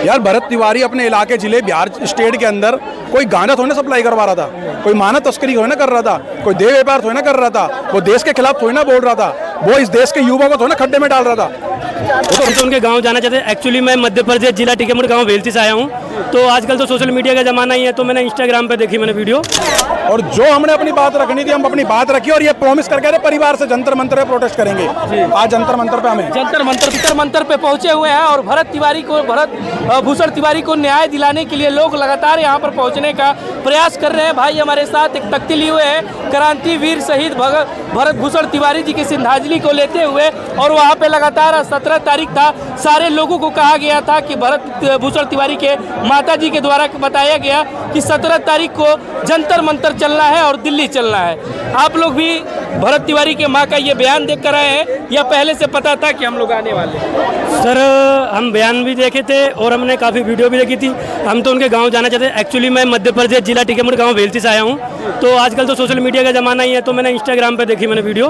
यार भरत तिवारी अपने इलाके जिले बिहार स्टेट के अंदर कोई गांजा थोड़ी ना सप्लाई करवा रहा था, कोई मानव तस्करी थोड़ी ना कर रहा था, कोई देह व्यापार थोड़ी ना कर रहा था, वो देश के खिलाफ थोड़ी ना बोल रहा था, वो इस देश के युवा को थोड़ी ना खड्डे में डाल रहा था। वो तो उनके गांव जाना चाहते हैं। एक्चुअली मैं मध्य प्रदेश जिला टीकमगढ़ गांव वेलती से आया हूं। तो आजकल तो सोशल मीडिया का जमाना ही है, तो मैंने इंस्टाग्राम पे देखी मैंने वीडियो, और जो हमने अपनी बात रखनी थी हम अपनी बात रखी और ये प्रॉमिस करके रहे परिवार से जंतर मंतर पे प्रोटेस्ट करेंगे। आज जंतर मंतर पे हमें जंतर मंतर पे पहुंचे हुए हैं और भरत भूषण तिवारी को न्याय दिलाने के लिए लोग लगातार यहां पर पहुंचने का प्रयास कर रहे हैं। भाई हमारे साथ एक तख्ती लिए हुए हैं क्रांतिवीर शहीद भरत भूषण तिवारी जी की श्रद्धांजलि को लेते हुए, और वहां पे लगातार 17 तारीख था, सारे लोगों को कहा गया था कि भरत भूषण तिवारी के माता जी के द्वारा बताया गया कि 17 तारीख को जंतर मंतर चलना है और दिल्ली चलना है। आप लोग भी भरत तिवारी के माँ का ये बयान देख कर आए हैं या पहले से पता था कि हम लोग आने वाले? सर हम बयान भी देखे थे और हमने काफ़ी वीडियो भी देखी थी। हम तो उनके गांव जाना चाहते हैं। एक्चुअली मैं मध्य प्रदेश जिला टीकमगढ़ गांव वेलती से आया हूं। तो आजकल तो सोशल मीडिया का जमाना ही है, तो मैंने इंस्टाग्राम पे देखी मैंने वीडियो,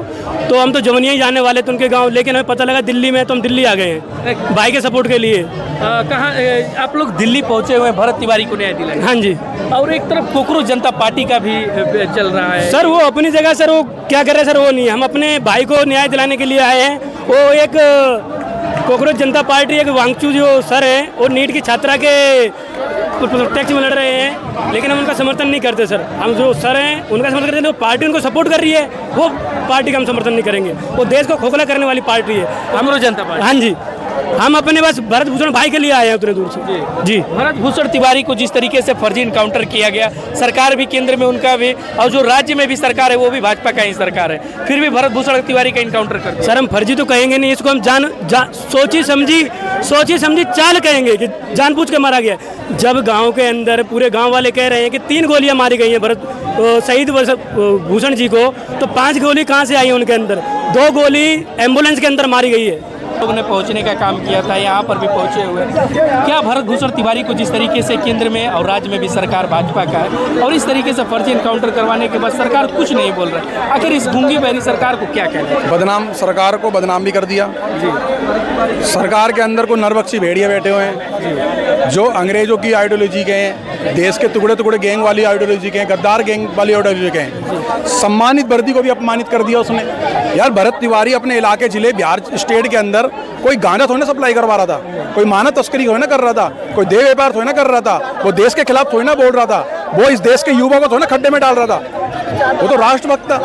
तो हम तो जमुनिया ही जाने वाले थे उनके गाँव, लेकिन हमें पता लगा दिल्ली में, तो हम दिल्ली आ गए हैं भाई के सपोर्ट के लिए। कहाँ आप लोग दिल्ली पहुंचे हुए हैं भरत तिवारी को न्याय दिलाने? हाँ जी। और एक तरफ कोकरोच जनता पार्टी का भी चल रहा है। सर वो अपनी जगह सर वो क्या कर रहे हैं सर, वो नहीं, हम अपने भाई को न्याय दिलाने के लिए आए हैं। वो एक कोकरोच जनता पार्टी एक वांगचू जो सर है, वो नीट की छात्रा के टैक्स में लड़ रहे हैं, लेकिन हम उनका समर्थन नहीं करते सर। हम जो सर हैं उनका समर्थन करते हैं, वो पार्टी उनको सपोर्ट कर रही है, वो पार्टी का हम समर्थन नहीं करेंगे। वो देश को खोखला करने वाली पार्टी है कोकरोच जनता पार्टी। हाँ जी, हम अपने बस भरत भूषण भाई के लिए आए हैं उतने दूर से। जी भरत भूषण तिवारी को जिस तरीके से फर्जी इनकाउंटर किया गया, सरकार भी केंद्र में उनका भी, और जो राज्य में भी सरकार है वो भी भाजपा का ही सरकार है, फिर भी भरत भूषण तिवारी का इनकाउंटर करते हैं। सर हम फर्जी तो कहेंगे नहीं, इसको हम सोची समझी चाल कहेंगे कि जानबूझ के मारा गया। जब गांव के अंदर पूरे गांव वाले कह रहे हैं कि 3 गोलियां मारी गई हैं भरत शहीद भूषण जी को, तो 5 गोली कहां से आई है उनके अंदर? 2 गोली एम्बुलेंस के अंदर मारी गई है। लोगों ने पहुंचने का काम किया था, यहाँ पर भी पहुंचे हुए। क्या भरत भूषण तिवारी को जिस तरीके से केंद्र में और राज्य में भी सरकार भाजपा का है, और इस तरीके से फर्जी इनकाउंटर करवाने के बाद सरकार कुछ नहीं बोल रहा है, आखिर इस गूंगी बहरी सरकार को क्या कहना है? बदनाम सरकार को बदनाम भी कर दिया जी। सरकार के अंदर को नरबख्शी भेड़िए बैठे हुए हैं जो अंग्रेजों की आइडियोलॉजी के हैं, देश के टुकड़े टुकड़े गैंग वाली आइडियोलॉजी के हैं, गद्दार गैंग वाली आइडियोलॉजी के हैं। सम्मानित वर्दी को भी अपमानित कर दिया उसने। यार भरत तिवारी अपने इलाके जिले बिहार स्टेट के अंदर कोई गांजा थोड़ी ना सप्लाई करवा रहा था, कोई मानव तस्करी थोड़ी ना कर रहा था, कोई देह व्यापार थोड़ी ना कर रहा था, वो देश के खिलाफ थोड़ी ना बोल रहा था, वो इस देश के युवा को थोड़ी ना खड्डे में डाल रहा था, वो तो राष्ट्रभक्त था।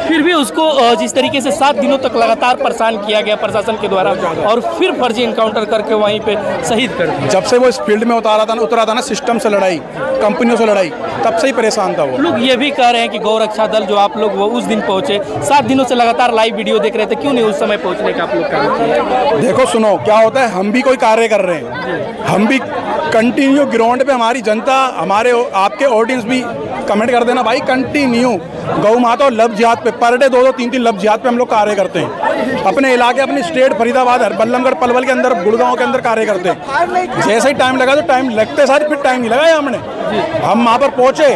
फिर भी उसको जिस तरीके से 7 दिनों तक लगातार परेशान किया गया प्रशासन के द्वारा, और फिर फर्जी इनकाउंटर करके वहीं पे शहीद कर दिया। जब से वो इस फील्ड में उतरा था ना, सिस्टम से लड़ाई, कंपनियों से लड़ाई, तब से ही परेशान था वो। लोग ये भी कह रहे हैं कि गौरक्षा दल जो आप लोग वो उस दिन पहुंचे, 7 दिनों से लगातार लाइव वीडियो देख रहे थे, क्यों नहीं उस समय पहुंचने का आप लोग काम किया? देखो सुनो क्या होता है, हम भी कोई कार्य कर रहे हैं, हम भी कंटिन्यू ग्राउंड पे, हमारी जनता, हमारे आपके ऑडियंस भी कमेंट कर देना भाई, कंटिन्यू गौ माता और लब जिहाद पे पर डे 2-2, 3-3 लब जिहाद पे हम लोग कार्य करते हैं। अपने इलाके, अपनी स्टेट फरीदाबाद, बल्लमगढ़, पलवल के अंदर, गुड़गांव के अंदर कार्य करते हैं। जैसे ही टाइम लगा तो टाइम लगते साथ, फिर टाइम नहीं लगाया हमने, हम वहाँ पर पहुँचे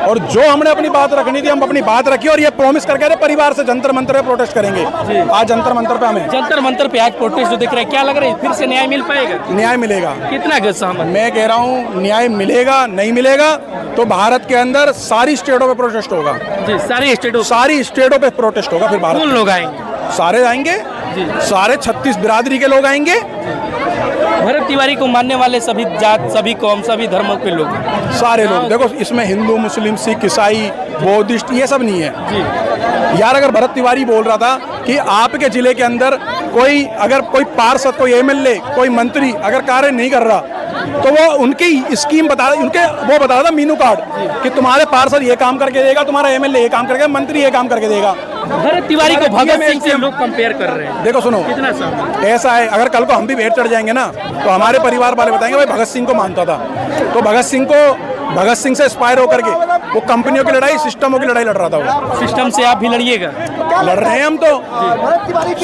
और जो हमने अपनी बात रखनी थी हम अपनी बात रखी और ये प्रॉमिस करके रहे परिवार से जंतर मंतर पे प्रोटेस्ट करेंगे। आज जंतर मंतर पे हमें जंतर मंतर पे आज प्रोटेस्ट जो दिख रहा है, क्या लग रहा है फिर से न्याय मिल पाएगा? न्याय मिलेगा। कितना गज सहमत? मैं कह रहा हूँ न्याय मिलेगा, नहीं मिलेगा तो भारत के अंदर सारी स्टेटों पे प्रोटेस्ट होगा जी। सारी स्टेटों पे प्रोटेस्ट होगा। फिर भारत कौन लोग आएंगे? सारे आएंगे जी, सारे 36 बिरादरी के लोग आएंगे। भरत तिवारी को मानने वाले सभी जात, सभी कौम, सभी धर्मों के लोग, सारे लोग। देखो इसमें हिंदू, मुस्लिम, सिख, ईसाई, बौद्धिस्ट ये सब नहीं है जी। यार अगर भरत तिवारी बोल रहा था कि आपके जिले के अंदर अगर कोई पार्षद, कोई एमएलए, कोई मंत्री अगर कार्य नहीं कर रहा तो वो उनकी स्कीम बता रहा था मीनू कार्ड कि तुम्हारे पार्षद ये काम करके देगा, तुम्हारा एमएलए ये काम करके, मंत्री ये काम करके देगा। भरत तिवारी को भगत सिंह से लोग कंपेयर कर रहे हैं। देखो सुनो, कितना सहमत? ऐसा है अगर कल को हम भी भेंट चढ़ जाएंगे ना तो हमारे परिवार वाले बताएंगे भाई भगत सिंह को मानता था, तो भगत सिंह से इंस्पायर होकर के वो कंपनियों की लड़ाई, सिस्टमों की लड़ाई लड़ रहा था वो। सिस्टम से आप भी लड़िएगा। लड़ रहे हैं हम तो,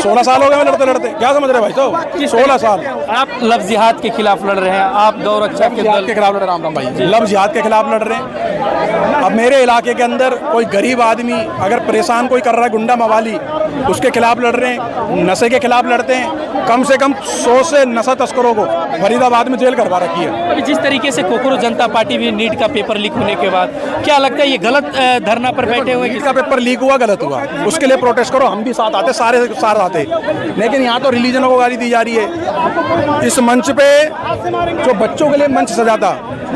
16 साल हो गए लड़ते लड़ते, क्या समझ रहे भाई साहब, 16 साल। आप लफ्ज़ जिहाद के खिलाफ लड़ रहे हैं, आप गौरक्षा के दल के खिलाफ लड़ रहे हैं, राम भाई लफ्ज़ जिहाद के खिलाफ लड़ रहे हैं। अब मेरे इलाके के अंदर कोई गरीब आदमी अगर परेशान कोई कर रहा है, गुंडा मवाली, उसके खिलाफ लड़ रहे हैं। नशे के खिलाफ लड़ते हैं। कम से कम 100 से नशा तस्करों को फरीदाबाद में जेल करवा रखी है। अभी जिस तरीके से कोकरोच जनता पार्टी भी नीट का पेपर लीक होने के बाद, क्या लगता है ये गलत धरना पर बैठे हुए? नीट का पेपर लीक हुआ, गलत हुआ, उसके लिए प्रोटेस्ट करो, हम भी साथ आते, सारे साथ आते। लेकिन यहाँ तो रिलीजनों को गाली दी जा रही है। इस मंच पे जो बच्चों के लिए मंच सजा था,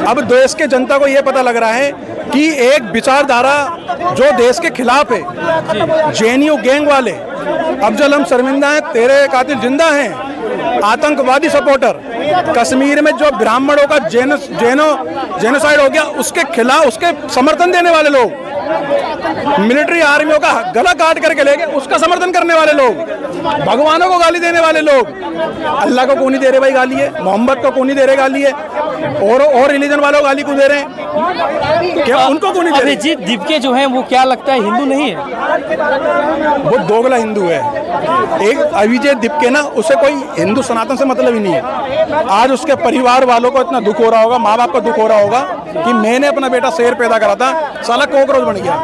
अब देश के जनता को ये पता लग रहा है कि एक विचारधारा जो देश के खिलाफ है, जेएनयू गैंग वाले, अफजल हम शर्मिंदा हैं, तेरे कातिल जिंदा हैं, आतंकवादी सपोर्टर, कश्मीर में जो ब्राह्मणों का जेनोसाइड हो गया, उसके खिलाफ, उसके समर्थन देने वाले लोग, मिलिट्री आर्मियों का गला काट करके ले गए, उसका समर्थन करने वाले लोग, भगवानों को गाली देने वाले लोग। अल्लाह को कौन नहीं दे रहे भाई गाली है, मोहम्मद को कौन नहीं दे रहे गाली है, और रिलीजन वालों को गाली को दे रहे हैं, क्या उनको कौन नहीं दे रहे? अभिजीत दीपके जो हैं वो क्या लगता है हिंदू नहीं है? वो दोगला हिंदू है। एक अभिजीत दीपके ना, उसे कोई हिंदू सनातन से मतलब ही नहीं है। आज उसके परिवार वालों को इतना दुख हो रहा होगा, माँ बाप को दुख हो रहा होगा कि मैंने अपना बेटा शेर पैदा करा था, साला कॉकरोच बन गया,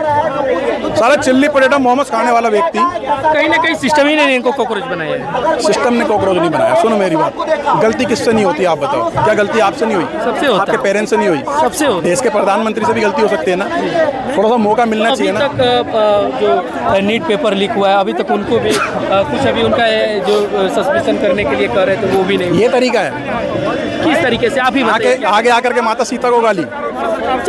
साला चिल्ली पोटैटो मोमोज खाने वाला व्यक्ति। कहीं ना कहीं सिस्टम ही ने इनको कॉकरोच बनाया है। सिस्टम ने कॉकरोच नहीं बनाया। सुनो मेरी बात, गलती किससे नहीं होती आप बताओ? क्या गलती आपसे नहीं हुई? सबसे होता आपके पेरेंट्स से नहीं हुई? सबसे होता। देश के प्रधानमंत्री से भी गलती हो सकती है ना, थोड़ा सा मौका मिलना चाहिए ना। अभी तक जो नीट पेपर लीक हुआ है, अभी तक उनको भी कुछ अभी उनका जो सस्पेंशन करने के लिए कर रहे थे वो भी नहीं। ये तरीका है किस तरीके से आप ही आगे आकर के माता सीता को गाली,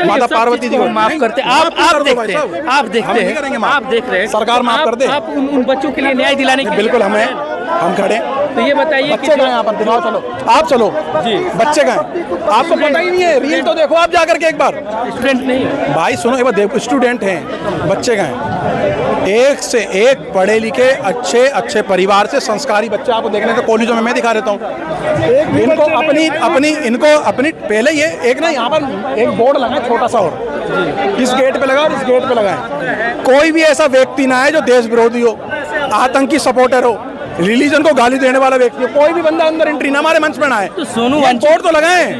माता पार्वती जी को माफ करते, आप देखते हैं, आप देखते हैं, आप देख रहे हैं, सरकार माफ कर दे। आप उन बच्चों के लिए न्याय दिलाने के बिल्कुल हम खड़े हैं। तो ये बताइए कि बच्चे कहाँ हैं यहाँ पर? दिखाओ, चलो आप चलो जी। बच्चे कहाँ हैं? आपको पता ही नहीं है? रील तो देखो आप जाकर के एक बार। स्टूडेंट नहीं है भाई सुनो एक बार देखो, स्टूडेंट हैं, बच्चे कहाँ हैं? एक से एक पढ़े लिखे अच्छे परिवार से संस्कारी बच्चे आपको देखने को कॉलेजों में मैं दिखा देता हूँ। इनको अपनी पहले ये एक ना यहाँ पर एक बोर्ड लगा है छोटा सा, और इस गेट पे लगा और इस गेट पे लगा है। कोई भी ऐसा व्यक्ति ना है जो देश विरोधी हो, आतंकी सपोर्टर हो, रिलीजन को गाली देने वाला व्यक्ति हो, कोई भी बंदा अंदर एंट्री ना हमारे मंच पे ना है। तो सोनू बोर्ड तो लगाए।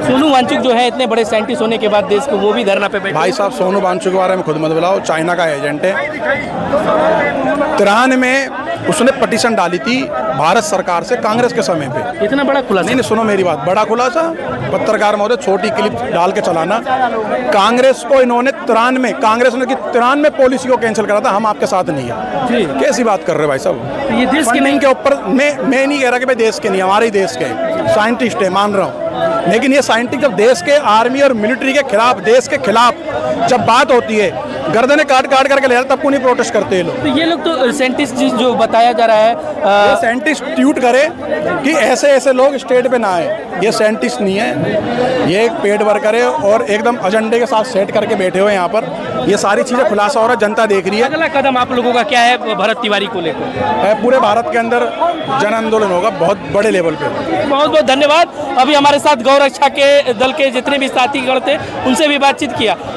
सोनू वांचुक जो है इतने बड़े साइंटिस्ट होने के बाद देश को, वो भी धरना पे बैठे। भाई साहब सोनू वांचुक के बारे में खुद मत बुलाओ, चाइना का एजेंट है। 93 में उसने पटिशन डाली थी भारत सरकार से कांग्रेस के समय पे। इतना बड़ा खुलासा? नहीं सुनो मेरी बात, बड़ा खुलासा, पत्रकार महोदय छोटी क्लिप डाल के चलाना। कांग्रेस को इन्होंने 93 कांग्रेस ने 93 पॉलिसी को कैंसिल करा था, हम आपके साथ नहीं है। कैसी बात कर रहे हो भाई साहब? ये देश के नहीं के ऊपर मैं नहीं कह रहा कि भाई देश के नहीं, हमारे ही देश के साइंटिस्ट है, मान रहा हूँ। लेकिन ये साइंटिस्ट जब देश के आर्मी और मिलिट्री के खिलाफ, देश के खिलाफ जब बात होती है, गर्दने काट करके ले तब को नहीं प्रोटेस्ट करते ये लोग। तो ये लोग तो साइंटिस्ट जो बताया जा रहा है, साइंटिस्ट ट्वीट करे कि ऐसे लोग स्टेट पे ना आए, ये साइंटिस्ट नहीं है, ये एक पेड वर्कर है और एकदम एजेंडे के साथ सेट करके बैठे हुए यहाँ पर। ये सारी चीजें खुलासा हो रहा है, जनता देख रही है। अगला कदम आप लोगों का क्या है भरत तिवारी को लेकर? पूरे भारत के अंदर जन आंदोलन होगा बहुत बड़े लेवल पे। बहुत बहुत धन्यवाद। अभी हमारे साथ गौरक्षा के दल के जितने भी साथीगण थे उनसे भी बातचीत किया।